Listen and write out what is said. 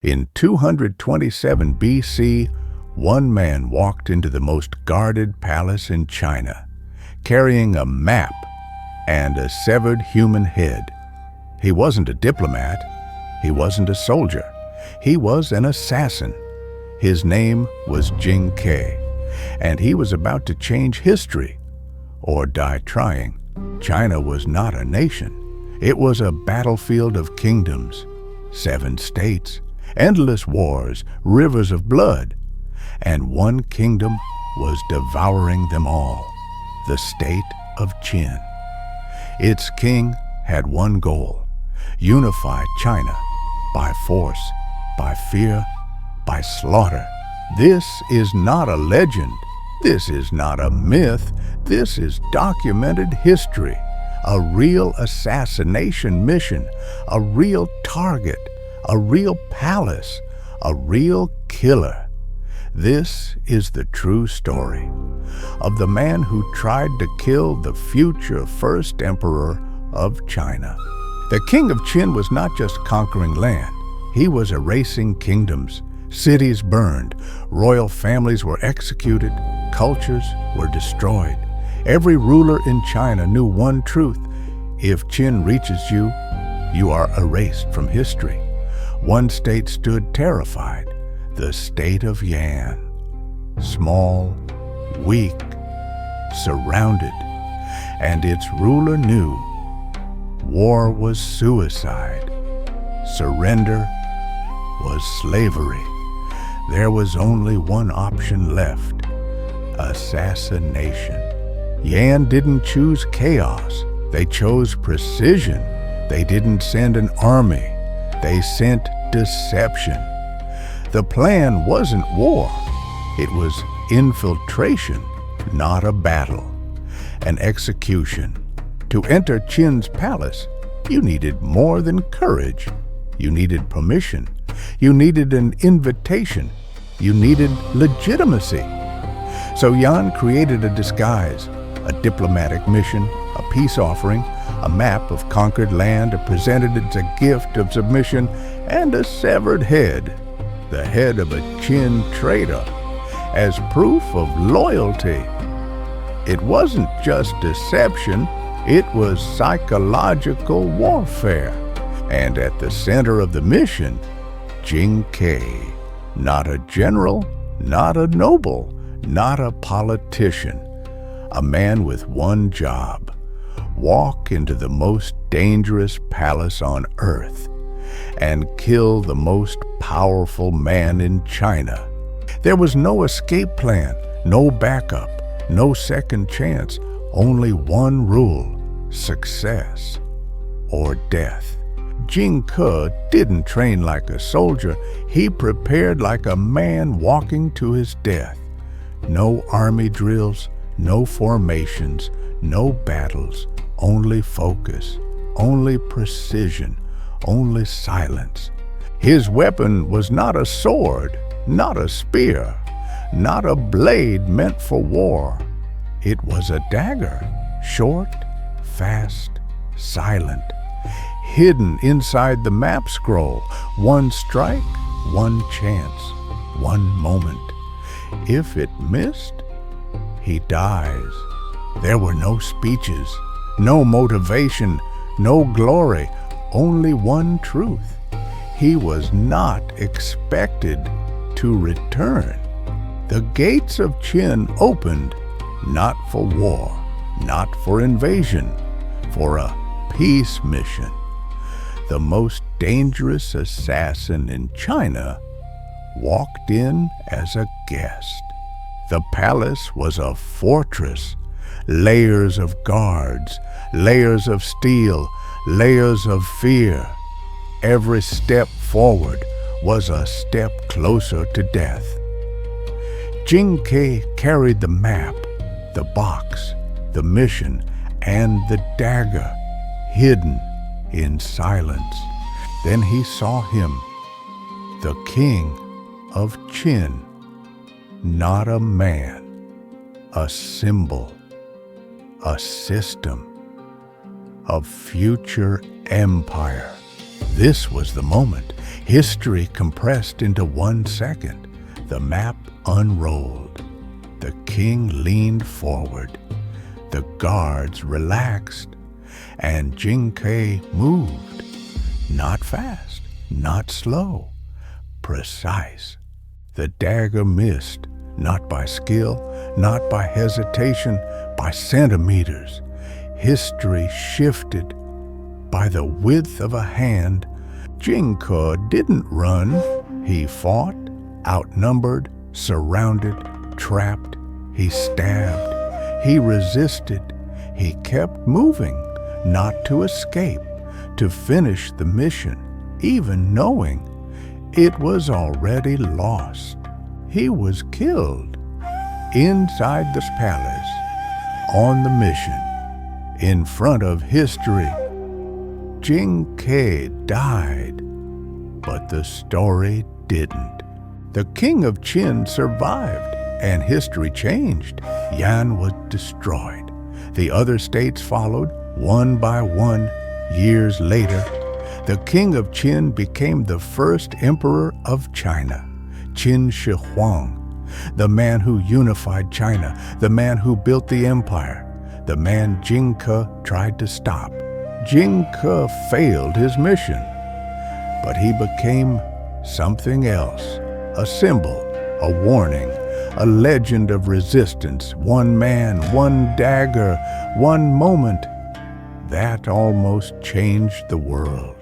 In 227 BC, one man walked into the most guarded palace in China, carrying a map and a severed human head. He wasn't a diplomat. He wasn't a soldier. He was an assassin. His name was Jing Ke, and he was about to change history or die trying. China was not a nation. It was a battlefield of kingdoms, 7 states, endless wars, rivers of blood, and one kingdom was devouring them all, the state of Qin. Its king had one goal: unify China by force, by fear, by slaughter. This is not a legend. This is not a myth. This is documented history, a real assassination mission, a real target, a real palace, a real killer. This is the true story of the man who tried to kill the future first emperor of China. The king of Qin was not just conquering land. He was erasing kingdoms. Cities burned, royal families were executed, cultures were destroyed. Every ruler in China knew one truth: if Qin reaches you, you are erased from history. One state stood terrified, the state of Yan. Small, weak, surrounded, and its ruler knew war was suicide. Surrender was slavery. There was only one option left: assassination. Yan didn't choose chaos. They chose precision. They didn't send an army. They sent deception. The plan wasn't war. It was infiltration, not a battle, an execution. To enter Qin's palace, you needed more than courage. You needed permission. You needed an invitation. You needed legitimacy. So Yan created a disguise, a diplomatic mission, a peace offering, a map of conquered land, presented as a gift of submission, and a severed head, the head of a Qin traitor, as proof of loyalty. It wasn't just deception, it was psychological warfare. And at the center of the mission, Jing Ke, not a general, not a noble, not a politician, a man with one job: walk into the most dangerous palace on earth and kill the most powerful man in China. There was no escape plan, no backup, no second chance, only one rule: success or death. Jing Ke didn't train like a soldier. He prepared like a man walking to his death. No army drills, no formations, no battles, only focus, only precision, only silence. His weapon was not a sword, not a spear, not a blade meant for war. It was a dagger, short, fast, silent, hidden inside the map scroll. One strike, one chance, one moment. If it missed, he dies. There were no speeches, no motivation, no glory, only one truth: he was not expected to return. The gates of Qin opened, not for war, not for invasion, for a peace mission. The most dangerous assassin in China walked in as a guest. The palace was a fortress, layers of guards, layers of steel, layers of fear. Every step forward was a step closer to death. Jing Ke carried the map, the box, the mission, and the dagger, hidden in silence. Then he saw him, the king of Qin, not a man, a symbol, a system, a future empire. This was the moment. History compressed into 1 second. The map unrolled. The king leaned forward. The guards relaxed. And Jing Ke moved. Not fast, not slow, precise. The dagger missed, not by skill, not by hesitation, by centimeters. History shifted by the width of a hand. Jing Ke didn't run. He fought, outnumbered, surrounded, trapped. He stabbed. He resisted. He kept moving, not to escape, to finish the mission, even knowing it was already lost. He was killed inside this palace, on the mission, in front of history. Jing Ke died, but the story didn't. The king of Qin survived, and history changed. Yan was destroyed. The other states followed, one by one. Years later, the king of Qin became the first emperor of China, Qin Shi Huang, the man who unified China, the man who built the empire, the man Jing Ke tried to stop. Jing Ke failed his mission, but he became something else, a symbol, a warning, a legend of resistance, one man, one dagger, one moment. That almost changed the world.